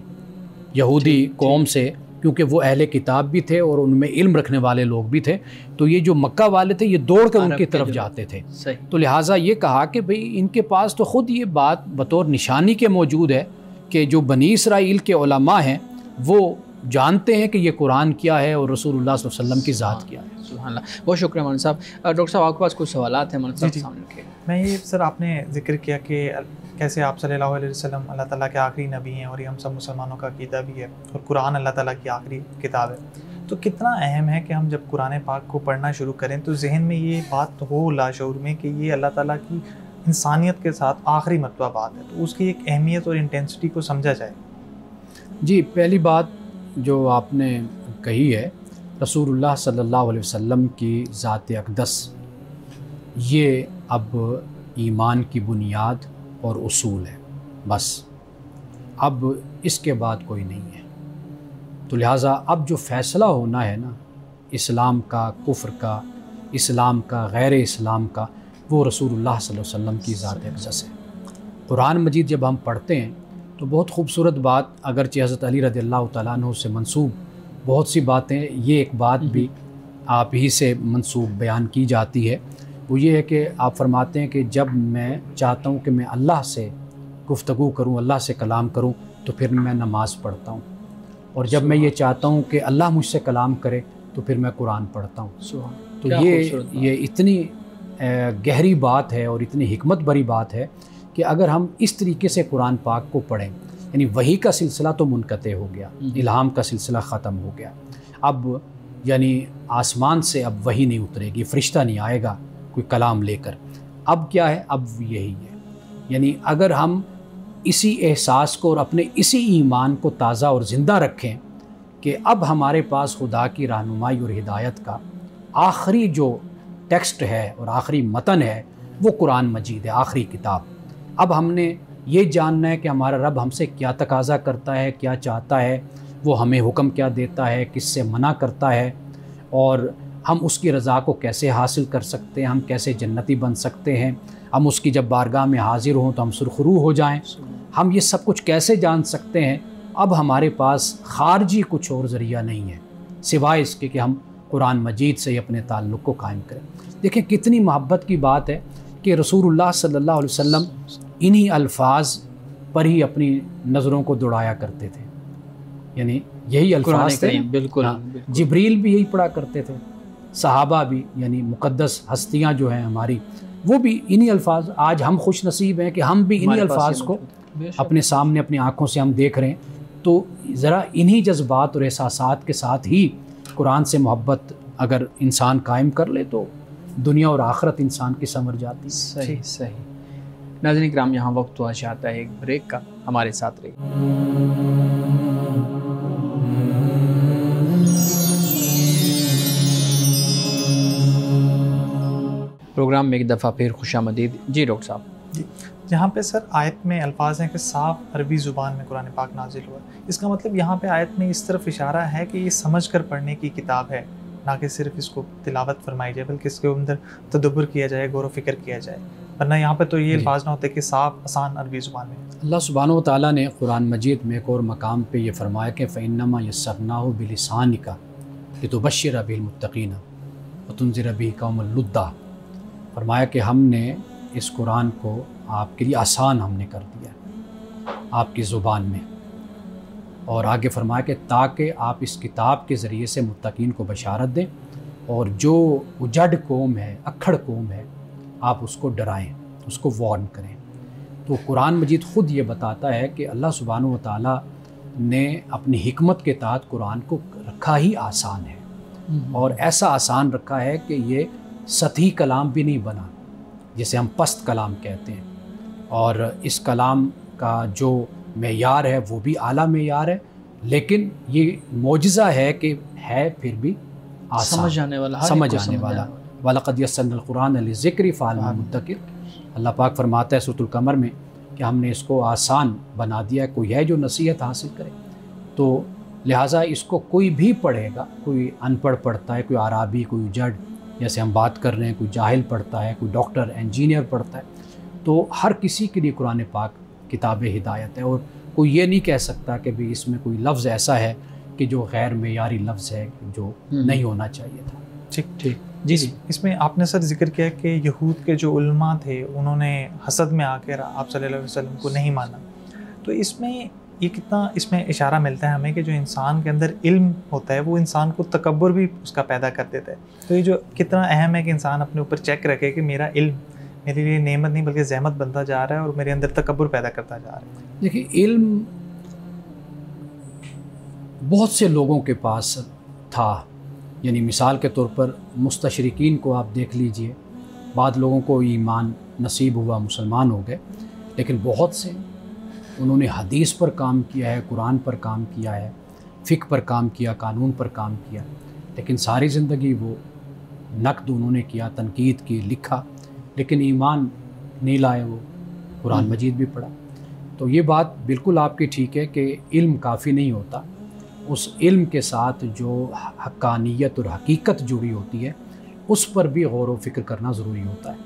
یہودی قوم سے، کیونکہ وہ اہل کتاب بھی تھے اور ان میں علم رکھنے والے لوگ بھی تھے۔ تو یہ جو مکہ والے تھے یہ دوڑ کر ان کی طرف جاتے تھے۔ تو لہٰذا یہ کہا کہ بھئی ان کے پاس تو خود یہ بات بطور نشانی کے موجود ہے کہ جو بنی اسرائیل کے علماء ہیں وہ جانتے ہیں کہ یہ قرآن کیا ہے اور رسول اللہ صلی اللہ علیہ وسلم کی ذات کیا ہے۔ سبحان اللہ، بہت شکریہ مولانا صاحب۔ ڈاکٹر صاحب آپ کے پاس کچھ سوالات ہیں مولانا صاحب سامنے رکھیں۔ میں یہ سر آپ نے ذکر کیا کہ کیسے آپ صلی اللہ علیہ وسلم اللہ تعالیٰ کے آخری نبی ہیں اور یہ ہم سب مسلمانوں کا عقیدہ بھی ہے، اور قرآن اللہ تعالیٰ کی آخری کتاب ہے۔ تو کتنا اہم ہے کہ ہم جب قرآن پاک کو پڑھنا شروع کریں تو ذہن میں یہ بات ہو لاشعور میں کہ یہ اللہ تعالیٰ کی انسانیت کے ساتھ آخری مرتبہ بات ہے، تو اس کی ایک اہمیت اور انٹینسٹی کو سمجھا جائے۔ جی، پہلی بات جو آپ نے کہی ہے رسول اللہ صلی اللہ علیہ وسلم کی ذات اقدس، یہ اب ایمان کی بنیاد اور اصول ہے، بس اب اس کے بعد کوئی نہیں ہے۔ تو لہٰذا اب جو فیصلہ ہونا ہے نا اسلام کا، کفر کا، اسلام کا، غیر اسلام کا، وہ رسول اللہ صلی اللہ علیہ وسلم کی ذات اقدس ہے۔ قرآن مجید جب ہم پڑھتے ہیں تو بہت خوبصورت بات، اگرچہ حضرت علی رضی اللہ تعالیٰ عنہ سے منسوب بہت سی باتیں، یہ ایک بات بھی آپ ہی سے منسوب بیان کی جاتی ہے، وہ یہ ہے کہ آپ فرماتے ہیں کہ جب میں چاہتا ہوں کہ میں اللہ سے گفتگو کروں، اللہ سے کلام کروں، تو پھر میں نماز پڑھتا ہوں، اور جب میں یہ چاہتا ہوں کہ اللہ مجھ سے کلام کرے تو پھر میں قرآن پڑھتا ہوں۔ تو یہ اتنی گہری بات ہے اور اتنی حکمت بری بات ہے کہ اگر ہم اس طریقے سے قرآن پاک کو پڑھیں، یعنی وحی کا سلسلہ تو منقطع ہو گیا، الہام کا سلسلہ ختم ہو گیا، اب یعنی آسمان سے اب وحی نہیں اترے گی، فرشتہ نہیں آئے گا کوئی کلام لے کر۔ اب کیا ہے؟ اب یہی ہے، یعنی اگر ہم اسی احساس کو اور اپنے اسی ایمان کو تازہ اور زندہ رکھیں کہ اب ہمارے پاس خدا کی رہنمائی اور ہدایت کا آخری جو ٹیکسٹ ہے اور آخری متن ہے وہ قرآن مجید ہے، آخری کتاب۔ اب ہم نے یہ جاننا ہے کہ ہمارا رب ہم سے کیا تقاضا کرتا ہے، کیا چاہتا ہے، وہ ہمیں حکم کیا دیتا ہے، کس سے منع کرتا ہے، اور ہم اس کی رضا کو کیسے حاصل کر سکتے ہیں، ہم کیسے جنتی بن سکتے ہیں، ہم اس کی جب بارگاہ میں حاضر ہوں تو ہم سرخرو ہو جائیں، ہم یہ سب کچھ کیسے جان سکتے ہیں؟ اب ہمارے پاس خارجی کچھ اور ذریعہ نہیں ہے سوائے اس کے کہ ہم قرآن مجید سے اپنے تعلق کو قائم کریں۔ دیکھیں کتنی محبت کی بات ہے کہ رسول اللہ صلی اللہ علیہ وسلم انہی الفاظ پر ہی اپنی نظروں کو دوڑایا کرتے تھے، یعنی یہی الفاظ تھے۔ بالکل، جبریل بھی یہی پڑھا کرتے تھے، صحابہ بھی، یعنی مقدس ہستیاں جو ہیں ہماری، وہ بھی انہی الفاظ۔ آج ہم خوش نصیب ہیں کہ ہم بھی انہی الفاظ کو اپنے سامنے اپنی آنکھوں سے ہم دیکھ رہے ہیں۔ تو ذرا انہی جذبات اور احساسات کے ساتھ ہی قرآن سے محبت اگر انسان قائم کر لے تو دنیا اور آخرت انسان کی سنور جاتی ہے۔ صحیح صحیح۔ ناظرین کرام، یہاں وقت ہوا چاہتا ہے ایک بریک کا، ہمارے ساتھ رہیے۔ پروگرام پروگرام میں ایک دفعہ پھر خوش آمدید. جی ڈاکٹر صاحب. جی جہاں پہ سر آیت میں الفاظ ہیں کہ صاف عربی زبان میں قرآن پاک نازل ہوا، اس کا مطلب یہاں پہ آیت میں اس طرف اشارہ ہے کہ یہ سمجھ کر پڑھنے کی کتاب ہے، نہ کہ صرف اس کو تلاوت فرمائی جائے بلکہ اس کے اندر تدبر کیا جائے، غور و فکر کیا جائے، ورنہ یہاں پہ تو یہ الفاظ نہ ہوتے کہ صاف آسان عربی زبان میں. اللہ سبحانہ و تعالیٰ نے قرآن مجید میں ایک اور مقام پہ یہ فرمایا کہ فَإِنَّمَا يَسَّرْنَاهُ بِلِسَانِكَ لِتُبَشِّرَ بِهِ الْمُتَّقِينَ وَتُنذِرَ بِهِ قَوْمًا لُدًّا. فرمایا کہ ہم نے اس قرآن کو آپ کے لیے آسان ہم نے کر دیا آپ کی زبان میں، اور آگے فرمایا کہ تاکہ آپ اس کتاب کے ذریعے سے متقین کو بشارت دیں، اور جو اجڑ قوم ہے، اکھڑ قوم ہے، آپ اس کو ڈرائیں، اس کو وارن کریں. تو قرآن مجید خود یہ بتاتا ہے کہ اللہ سبحانہ و تعالیٰ نے اپنی حکمت کے تحت قرآن کو رکھا ہی آسان ہے، اور ایسا آسان رکھا ہے کہ یہ سطحی کلام بھی نہیں بنا جسے ہم پست کلام کہتے ہیں، اور اس کلام کا جو معیار ہے وہ بھی اعلیٰ معیار ہے، لیکن یہ معجزہ ہے کہ ہے پھر بھی آسان، سمجھ آنے والا، سمجھ آنے والا. وَلَقَدْ يَسَّرْنَا الْقُرْآنَ لِلذِّكْرِ فَهَلْ مِن مُدَّكِرٍ. اللہ پاک فرماتا ہے سورۃ القمر میں کہ ہم نے اس کو آسان بنا دیا ہے، کوئی ہے جو نصیحت حاصل کرے. تو لہٰذا اس کو کوئی بھی پڑھے گا، کوئی ان پڑھ پڑھتا ہے، کوئی عرابی، کوئی جڑ جیسے ہم بات کر رہے ہیں، کوئی جاہل پڑھتا ہے، کوئی ڈاکٹر انجینئر پڑھتا ہے، تو ہر کسی کے لیے قرآن پاک کتاب ہدایت ہے. اور کوئی یہ نہیں کہہ سکتا کہ بھی اس میں کوئی لفظ ایسا ہے کہ جو غیر معیاری لفظ ہے، جو نہیں ہونا چاہیے تھا. ٹھیک. جی اس میں آپ نے سر ذکر کیا کہ یہود کے جو علماء تھے انہوں نے حسد میں آ کر آپ صلی اللہ علیہ وسلم کو نہیں مانا. تو اس میں یہ کتنا اس میں اشارہ ملتا ہے ہمیں کہ جو انسان کے اندر علم ہوتا ہے وہ انسان کو تکبر بھی اس کا پیدا کر دیتا ہے. تو یہ جو کتنا اہم ہے کہ انسان اپنے اوپر چیک رکھے کہ میرا علم میرے لیے نعمت نہیں بلکہ زحمت بنتا جا رہا ہے اور میرے اندر تکبر پیدا کرتا جا رہا ہے. دیکھیے علم بہت سے لوگوں کے پاس تھا، یعنی مثال کے طور پر مستشرقین کو آپ دیکھ لیجئے، بعض لوگوں کو ایمان نصیب ہوا، مسلمان ہو گئے، لیکن بہت سے انہوں نے حدیث پر کام کیا ہے، قرآن پر کام کیا ہے، فقہ پر کام کیا، قانون پر کام کیا، لیکن ساری زندگی وہ نقد انہوں نے کیا، تنقید کی، لکھا، لیکن ایمان نہیں لائے، وہ قرآن مجید بھی پڑھا. تو یہ بات بالکل آپ کی ٹھیک ہے کہ علم کافی نہیں ہوتا، اس علم کے ساتھ جو حقانیت اور حقیقت جڑی ہوتی ہے اس پر بھی غور و فکر کرنا ضروری ہوتا ہے.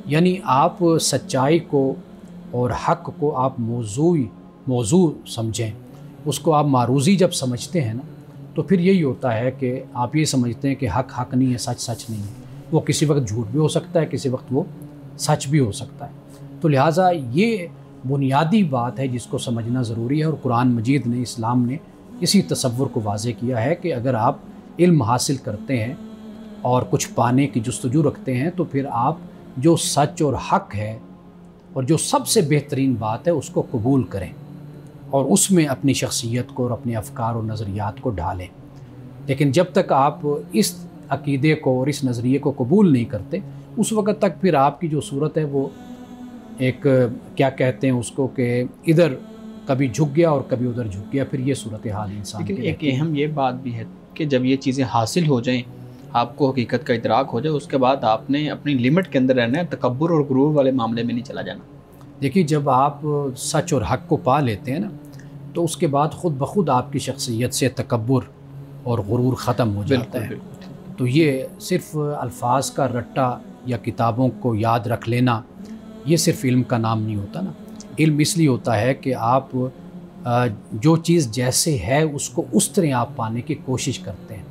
یعنی آپ سچائی کو اور حق کو آپ موضوع سمجھیں، اس کو آپ معروضی جب سمجھتے ہیں نا تو پھر یہی ہوتا ہے کہ آپ یہ سمجھتے ہیں کہ حق نہیں ہے، سچ نہیں ہے. وہ کسی وقت جھوٹ بھی ہو سکتا ہے، کسی وقت وہ سچ بھی ہو سکتا ہے. تو لہٰذا یہ بنیادی بات ہے جس کو سمجھنا ضروری ہے، اور قرآن مجید نے، اسلام نے اسی تصور کو واضح کیا ہے کہ اگر آپ علم حاصل کرتے ہیں اور کچھ پانے کی جستجو رکھتے ہیں تو پھر آپ جو سچ اور حق ہے اور جو سب سے بہترین بات ہے اس کو قبول کریں اور اس میں اپنی شخصیت کو اور اپنے افکار اور نظریات کو ڈھالیں. لیکن جب تک آپ اس عقیدے کو اور اس نظریے کو قبول نہیں کرتے اس وقت تک پھر آپ کی جو صورت ہے وہ ایک کیا کہتے ہیں اس کو کہ ادھر کبھی جھک گیا اور کبھی ادھر جھک گیا، پھر یہ صورتحال انسان کی. لیکن ایک اہم یہ بات بھی ہے کہ جب یہ چیزیں حاصل ہو جائیں، آپ کو حقیقت کا ادراک ہو جائے، اس کے بعد آپ نے اپنی لمٹ کے اندر رہنا ہے، تکبر اور غرور والے معاملے میں نہیں چلا جانا. دیکھیے جب آپ سچ اور حق کو پا لیتے ہیں نا تو اس کے بعد خود بخود آپ کی شخصیت سے تکبر اور غرور ختم ہو جاتا ہے. تو یہ صرف الفاظ کا رٹا یا کتابوں کو یاد رکھ لینا یہ صرف علم کا نام نہیں ہوتا نا. علم اس لیے ہوتا ہے کہ آپ جو چیز جیسے ہے اس کو اس طرح آپ پانے کی کوشش کرتے ہیں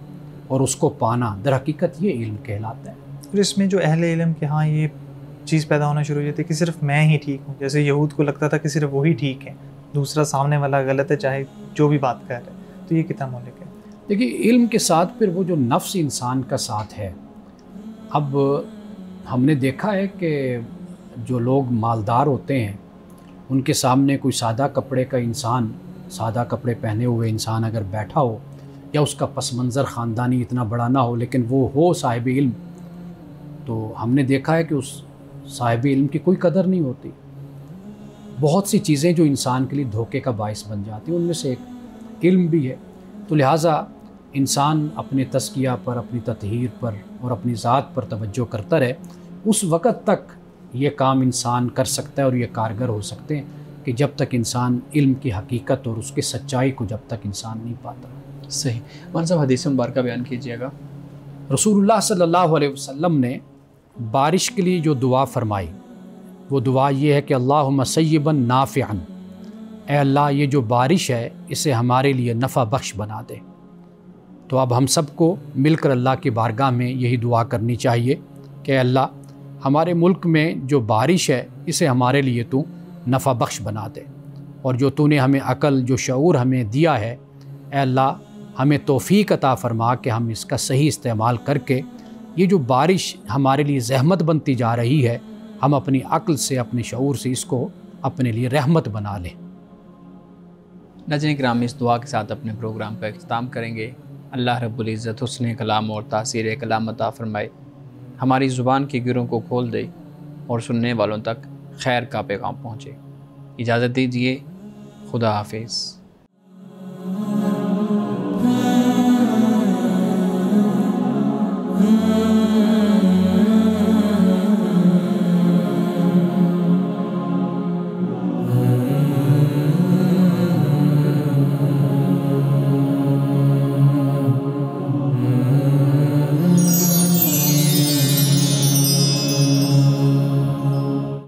اور اس کو پانا در حقیقت یہ علم کہلاتا ہے. اور اس میں جو اہل علم کے ہاں یہ چیز پیدا ہونا شروع ہو جاتی ہے کہ صرف میں ہی ٹھیک ہوں، جیسے یہود کو لگتا تھا کہ صرف وہی ٹھیک ہے، دوسرا سامنے والا غلط ہے چاہے جو بھی بات کر رہے ہے. تو یہ کتنا مہلک ہے. دیکھیے علم کے ساتھ پھر وہ جو نفس انسان کا ساتھ ہے. اب ہم نے دیکھا ہے کہ جو لوگ مالدار ہوتے ہیں ان کے سامنے کوئی سادہ کپڑے کا انسان، سادہ کپڑے پہنے ہوئے انسان اگر بیٹھا ہو یا اس کا پس منظر خاندانی اتنا بڑا نہ ہو لیکن وہ ہو صاحب علم، تو ہم نے دیکھا ہے کہ اس صاحب علم کی کوئی قدر نہیں ہوتی. بہت سی چیزیں جو انسان کے لیے دھوکے کا باعث بن جاتی ہیں ان میں سے ایک علم بھی ہے. تو لہٰذا انسان اپنے تزکیہ پر، اپنی تطہیر پر اور اپنی ذات پر توجہ کرتا رہے اس وقت تک یہ کام انسان کر سکتا ہے اور یہ کارگر ہو سکتے ہیں کہ جب تک انسان علم کی حقیقت اور اس کی سچائی کو جب تک انسان نہیں پاتا۔ صحیح۔ مولانا صاحب حدیث مبارکہ بیان کیجیے گا۔ رسول اللہ صلی اللہ علیہ وسلم نے بارش کے لیے جو دعا فرمائی وہ دعا یہ ہے کہ اللہم سیبا نافعا، اے اللہ یہ جو بارش ہے اسے ہمارے لیے نفع بخش بنا دے۔ تو اب ہم سب کو مل کر اللہ کی بارگاہ میں یہی دعا کرنی چاہیے کہ اے اللہ ہمارے ملک میں جو بارش ہے اسے ہمارے لیے تو نفع بخش بنا دے، اور جو تو نے ہمیں عقل جو شعور ہمیں دیا ہے اے اللہ ہمیں توفیق عطا فرما کہ ہم اس کا صحیح استعمال کر کے یہ جو بارش ہمارے لیے زحمت بنتی جا رہی ہے ہم اپنی عقل سے اپنے شعور سے اس کو اپنے لیے رحمت بنا لیں۔ ناظرین کرام، اس دعا کے ساتھ اپنے پروگرام کا اختتام کریں گے۔ اللہ رب العزت حسن کلام اور تاثیر کلام عطا فرمائے، ہماری زبان کی گروں کو کھول دے اور سننے والوں تک خیر کا پیغام پہنچے۔ اجازت دیجیے، خدا حافظ۔